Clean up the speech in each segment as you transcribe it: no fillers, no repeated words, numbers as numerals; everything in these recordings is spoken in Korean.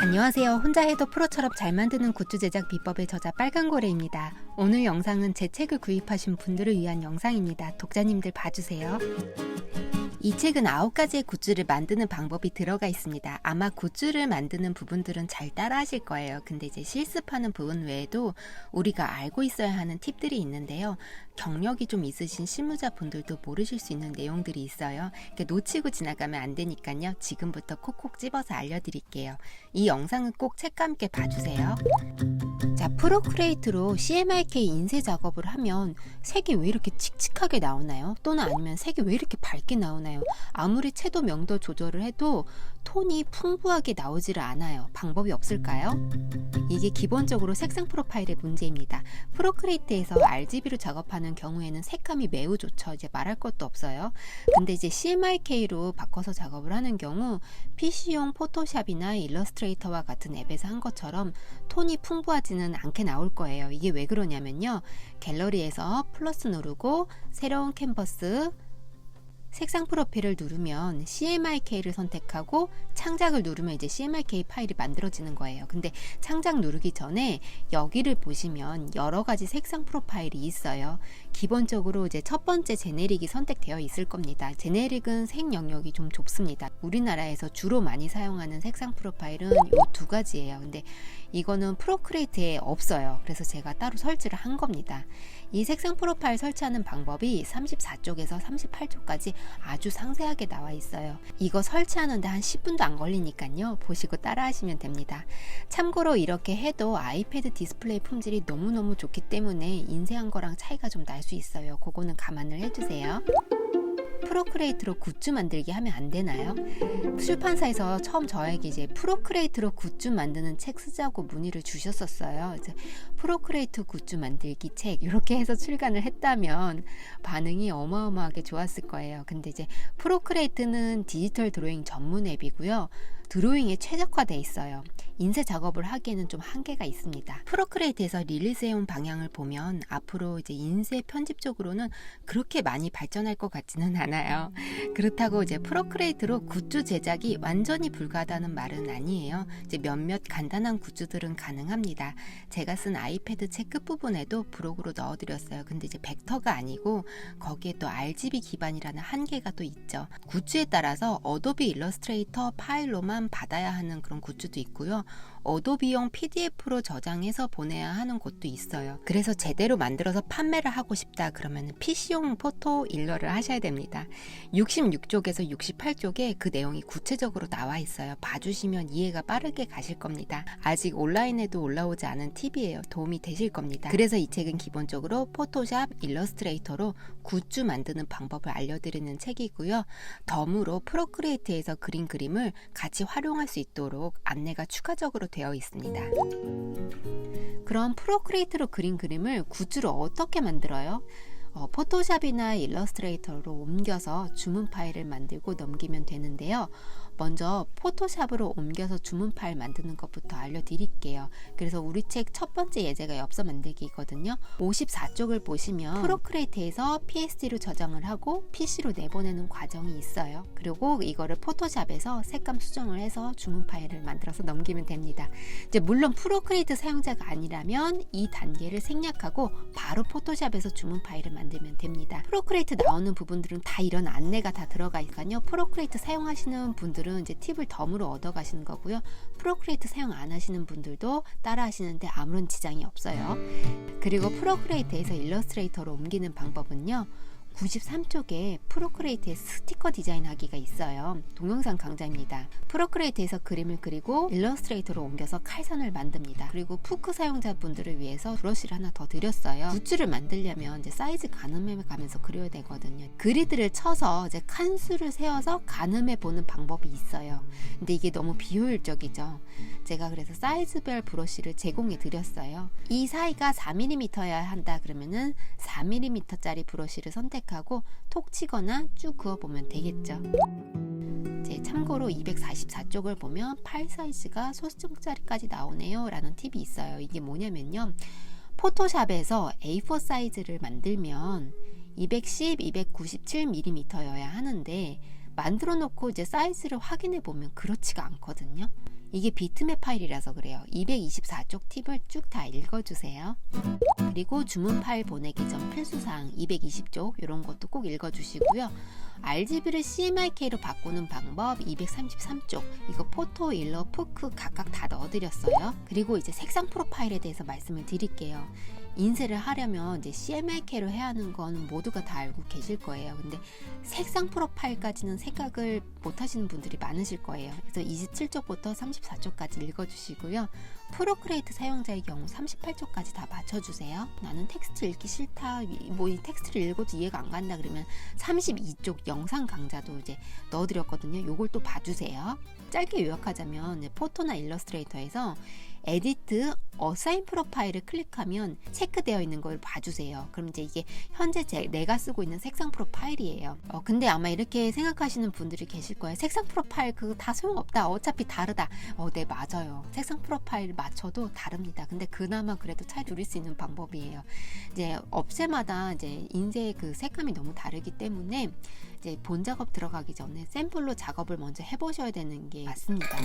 안녕하세요. 혼자 해도 프로처럼 잘 만드는 굿즈 제작 비법의 저자 빨간고래입니다. 오늘 영상은 제 책을 구입하신 분들을 위한 영상입니다. 독자님들 봐주세요. 이 책은 9가지의 굿즈를 만드는 방법이 들어가 있습니다. 아마 굿즈를 만드는 부분들은 잘 따라 하실 거예요. 근데 이제 실습하는 부분 외에도 우리가 알고 있어야 하는 팁들이 있는데요. 경력이 좀 있으신 실무자 분들도 모르실 수 있는 내용들이 있어요. 놓치고 지나가면 안 되니까요. 지금부터 콕콕 집어서 알려드릴게요. 이 영상은 꼭 책과 함께 봐주세요. 자, 프로크리에이트로 CMYK 인쇄 작업을 하면 색이 왜 이렇게 칙칙하게 나오나요? 또는 아니면 색이 왜 이렇게 밝게 나오나요? 아무리 채도 명도 조절을 해도 톤이 풍부하게 나오지를 않아요. 방법이 없을까요? 이게 기본적으로 색상 프로파일의 문제입니다. 프로크리에이트에서 RGB로 작업하는 경우에는 색감이 매우 좋죠. 이제 말할 것도 없어요. 근데 이제 CMYK로 바꿔서 작업을 하는 경우 PC용 포토샵이나 일러스트레이터와 같은 앱에서 한 것처럼 톤이 풍부하지는 않게 나올 거예요. 이게 왜 그러냐면요. 갤러리에서 플러스 누르고 새로운 캔버스 색상 프로필을 누르면 CMYK를 선택하고 창작을 누르면 이제 CMYK 파일이 만들어지는 거예요. 근데 창작 누르기 전에 여기를 보시면 여러 가지 색상 프로파일이 있어요. 기본적으로 이제 첫 번째 제네릭이 선택되어 있을 겁니다. 제네릭은 색 영역이 좀 좁습니다. 우리나라에서 주로 많이 사용하는 색상 프로파일은 이 두 가지예요. 근데 이거는 프로크리에이트에 없어요. 그래서 제가 따로 설치를 한 겁니다. 이 색상 프로파일 설치하는 방법이 34쪽에서 38쪽까지 아주 상세하게 나와 있어요. 이거 설치하는데 한 10분도 안 걸리니까요. 보시고 따라 하시면 됩니다. 참고로 이렇게 해도 아이패드 디스플레이 품질이 너무너무 좋기 때문에 인쇄한 거랑 차이가 좀 날 수 있어요. 그거는 감안을 해주세요. 프로크리에이트로 굿즈 만들기 하면 안 되나요? 출판사에서 처음 저에게 이제 프로크리에이트로 굿즈 만드는 책 쓰자고 문의를 주셨었어요. 이제 프로크리에이트 굿즈 만들기 책 이렇게 해서 출간을 했다면 반응이 어마어마하게 좋았을 거예요. 근데 이제 프로크리에이트는 디지털 드로잉 전문 앱이고요. 드로잉에 최적화되어 있어요. 인쇄 작업을 하기에는 좀 한계가 있습니다. 프로크리에이트에서 릴리즈해온 방향을 보면 앞으로 이제 인쇄 편집 쪽으로는 그렇게 많이 발전할 것 같지는 않아요. 그렇다고 이제 프로크리에이트로 굿즈 제작이 완전히 불가하다는 말은 아니에요. 이제 몇몇 간단한 굿즈들은 가능합니다. 제가 쓴 아이패드 책 끝부분에도 브록으로 넣어드렸어요. 근데 이제 벡터가 아니고 거기에 또 RGB 기반이라는 한계가 또 있죠. 굿즈에 따라서 어도비 일러스트레이터 파일로만 받아야 하는 그런 굿즈도 있고요. 어도비용 PDF로 저장해서 보내야 하는 곳도 있어요. 그래서 제대로 만들어서 판매를 하고 싶다 그러면 PC용 포토 일러를 하셔야 됩니다. 66쪽에서 68쪽에 그 내용이 구체적으로 나와 있어요. 봐주시면 이해가 빠르게 가실 겁니다. 아직 온라인에도 올라오지 않은 팁이에요. 도움이 되실 겁니다. 그래서 이 책은 기본적으로 포토샵, 일러스트레이터로 굿즈 만드는 방법을 알려드리는 책이고요. 덤으로 프로크리에이트에서 그린 그림을 같이 활용할 수 있도록 안내가 추가적으로 되어 있습니다. 그럼 프로크리에이트로 그린 그림을 굿즈로 어떻게 만들어요? 포토샵이나 일러스트레이터로 옮겨서 주문 파일을 만들고 넘기면 되는데요. 먼저 포토샵으로 옮겨서 주문 파일 만드는 것부터 알려드릴게요. 그래서 우리 책 첫 번째 예제가 엽서 만들기거든요. 54쪽을 보시면 프로크리에이트에서 PSD로 저장을 하고 PC로 내보내는 과정이 있어요. 그리고 이거를 포토샵에서 색감 수정을 해서 주문 파일을 만들어서 넘기면 됩니다. 이제 물론 프로크리에이트 사용자가 아니라면 이 단계를 생략하고 바로 포토샵에서 주문 파일을 만들면 됩니다. 프로크리에이트 나오는 부분들은 다 이런 안내가 다 들어가 있으니까요. 프로크리에이트 사용하시는 분들은 이제 팁을 덤으로 얻어 가시는 거고요. 프로크리에이트 사용 안 하시는 분들도 따라 하시는데 아무런 지장이 없어요. 그리고 프로크리에이트에서 일러스트레이터로 옮기는 방법은요. 93쪽에 프로크리에이트의 스티커 디자인하기가 있어요. 동영상 강좌입니다. 프로크리에이트에서 그림을 그리고 일러스트레이터로 옮겨서 칼선을 만듭니다. 그리고 푸크 사용자분들을 위해서 브러쉬를 하나 더 드렸어요. 굿즈를 만들려면 이제 사이즈 가늠해 가면서 그려야 되거든요. 그리드를 쳐서 이제 칸수를 세워서 가늠해 보는 방법이 있어요. 근데 이게 너무 비효율적이죠. 제가 그래서 사이즈별 브러쉬를 제공해 드렸어요. 이 사이가 4mm여야 한다 그러면은 4mm짜리 브러쉬를 선택하고 톡 치거나 쭉 그어보면 되겠죠. 참고로 244쪽을 보면 파일 사이즈가 소수점짜리까지 나오네요 라는 팁이 있어요. 이게 뭐냐면요. 포토샵에서 A4 사이즈를 만들면 210, 297mm여야 하는데 만들어 놓고 이제 사이즈를 확인해 보면 그렇지가 않거든요. 이게 비트맵 파일이라서 그래요. 224쪽 팁을 쭉 다 읽어주세요. 그리고 주문 파일 보내기 전 필수사항 220쪽 이런 것도 꼭 읽어주시고요. RGB를 CMYK로 바꾸는 방법 233쪽 이거 포토, 일러, 포크 각각 다 넣어드렸어요. 그리고 이제 색상 프로파일에 대해서 말씀을 드릴게요. 인쇄를 하려면 이제 CMYK로 해야 하는 건 모두가 다 알고 계실 거예요. 근데 색상 프로파일까지는 생각을 못 하시는 분들이 많으실 거예요. 그래서 27쪽부터 34쪽까지 읽어주시고요. 프로크레이트 사용자의 경우 38쪽까지 다 맞춰주세요. 나는 텍스트 읽기 싫다, 뭐 이 텍스트를 읽어도 이해가 안 간다 그러면 32쪽 영상 강좌도 이제 넣어드렸거든요. 요걸 또 봐주세요. 짧게 요약하자면 포토나 일러스트레이터에서 에디트, 어사인 프로파일을 클릭하면 체크되어 있는 걸 봐주세요. 그럼 이제 이게 현재 내가 쓰고 있는 색상 프로파일이에요. 근데 아마 이렇게 생각하시는 분들이 계실 거예요. 색상 프로파일 그거 다 소용없다. 어차피 다르다. 네, 맞아요. 색상 프로파일 맞춰도 다릅니다. 근데 그나마 그래도 차이 누릴 수 있는 방법이에요. 이제 업체마다 이제 인쇄의 그 색감이 너무 다르기 때문에 이제 본 작업 들어가기 전에 샘플로 작업을 먼저 해보셔야 되는 게 맞습니다.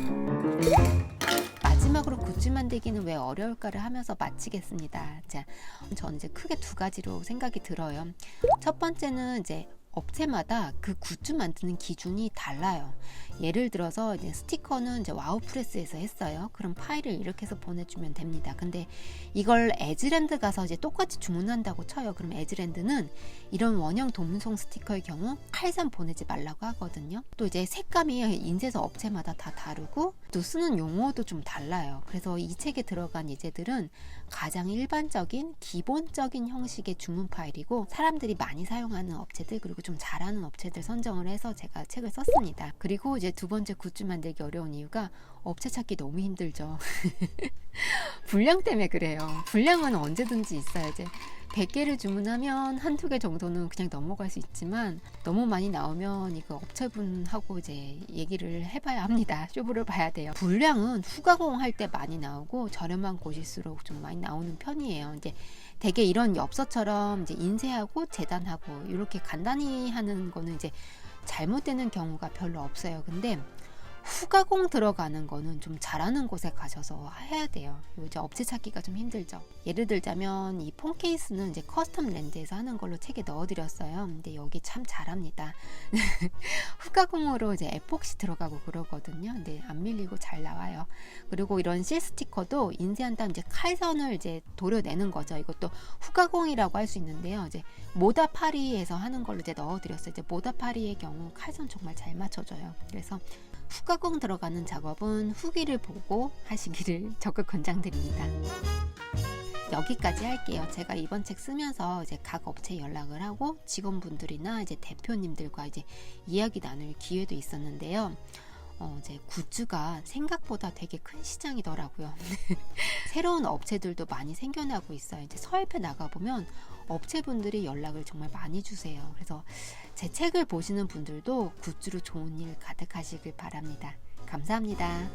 마지막으로 굿즈 만들기는 왜 어려울까를 하면서 마치겠습니다. 자, 저는 이제 크게 두 가지로 생각이 들어요. 첫 번째는 이제 업체마다 그 굿즈 만드는 기준이 달라요. 예를 들어서 이제 스티커는 이제 와우프레스에서 했어요. 그럼 파일을 이렇게 해서 보내주면 됩니다. 근데 이걸 에즈랜드 가서 이제 똑같이 주문한다고 쳐요. 그럼 에즈랜드는 이런 원형 도문송 스티커의 경우 칼산 보내지 말라고 하거든요. 또 이제 색감이 인쇄소 업체마다 다 다르고 또 쓰는 용어도 좀 달라요. 그래서 이 책에 들어간 예제들은 가장 일반적인 기본적인 형식의 주문 파일이고 사람들이 많이 사용하는 업체들 그리고 좀 잘하는 업체들 선정을 해서 제가 책을 썼습니다. 그리고 이제 두 번째 굿즈 만들기 어려운 이유가 업체 찾기 너무 힘들죠. 분량 때문에 그래요. 분량은 언제든지 있어요. 이제 100개를 주문하면 한두 개 정도는 그냥 넘어갈 수 있지만 너무 많이 나오면 이거 업체분하고 이제 얘기를 해봐야 합니다. 쇼부를 봐야 돼요. 분량은 후가공할 때 많이 나오고 저렴한 곳일수록 좀 많이 나오는 편이에요. 이제 되게 이런 엽서처럼 이제 인쇄하고 재단하고 이렇게 간단히 하는 거는 이제 잘못되는 경우가 별로 없어요. 근데 후가공 들어가는 거는 좀 잘하는 곳에 가셔서 해야 돼요. 이제 업체 찾기가 좀 힘들죠. 예를 들자면 이 폰 케이스는 이제 커스텀 랜드에서 하는 걸로 책에 넣어드렸어요. 근데 여기 참 잘합니다. 후가공으로 이제 에폭시 들어가고 그러거든요. 근데 안 밀리고 잘 나와요. 그리고 이런 실 스티커도 인쇄한 다음 이제 칼선을 이제 도려내는 거죠. 이것도 후가공이라고 할 수 있는데요. 이제 모다파리에서 하는 걸로 이제 넣어드렸어요. 이제 모다파리의 경우 칼선 정말 잘 맞춰줘요. 그래서 후가공 들어가는 작업은 후기를 보고 하시기를 적극 권장드립니다. 여기까지 할게요. 제가 이번 책 쓰면서 이제 각 업체에 연락을 하고 직원분들이나 이제 대표님들과 이제 이야기 나눌 기회도 있었는데요. 이제 굿즈가 생각보다 되게 큰 시장이더라고요. 새로운 업체들도 많이 생겨나고 있어요. 이제 서울에 나가보면 업체분들이 연락을 정말 많이 주세요. 그래서 제 책을 보시는 분들도 굿즈로 좋은 일 가득하시길 바랍니다. 감사합니다.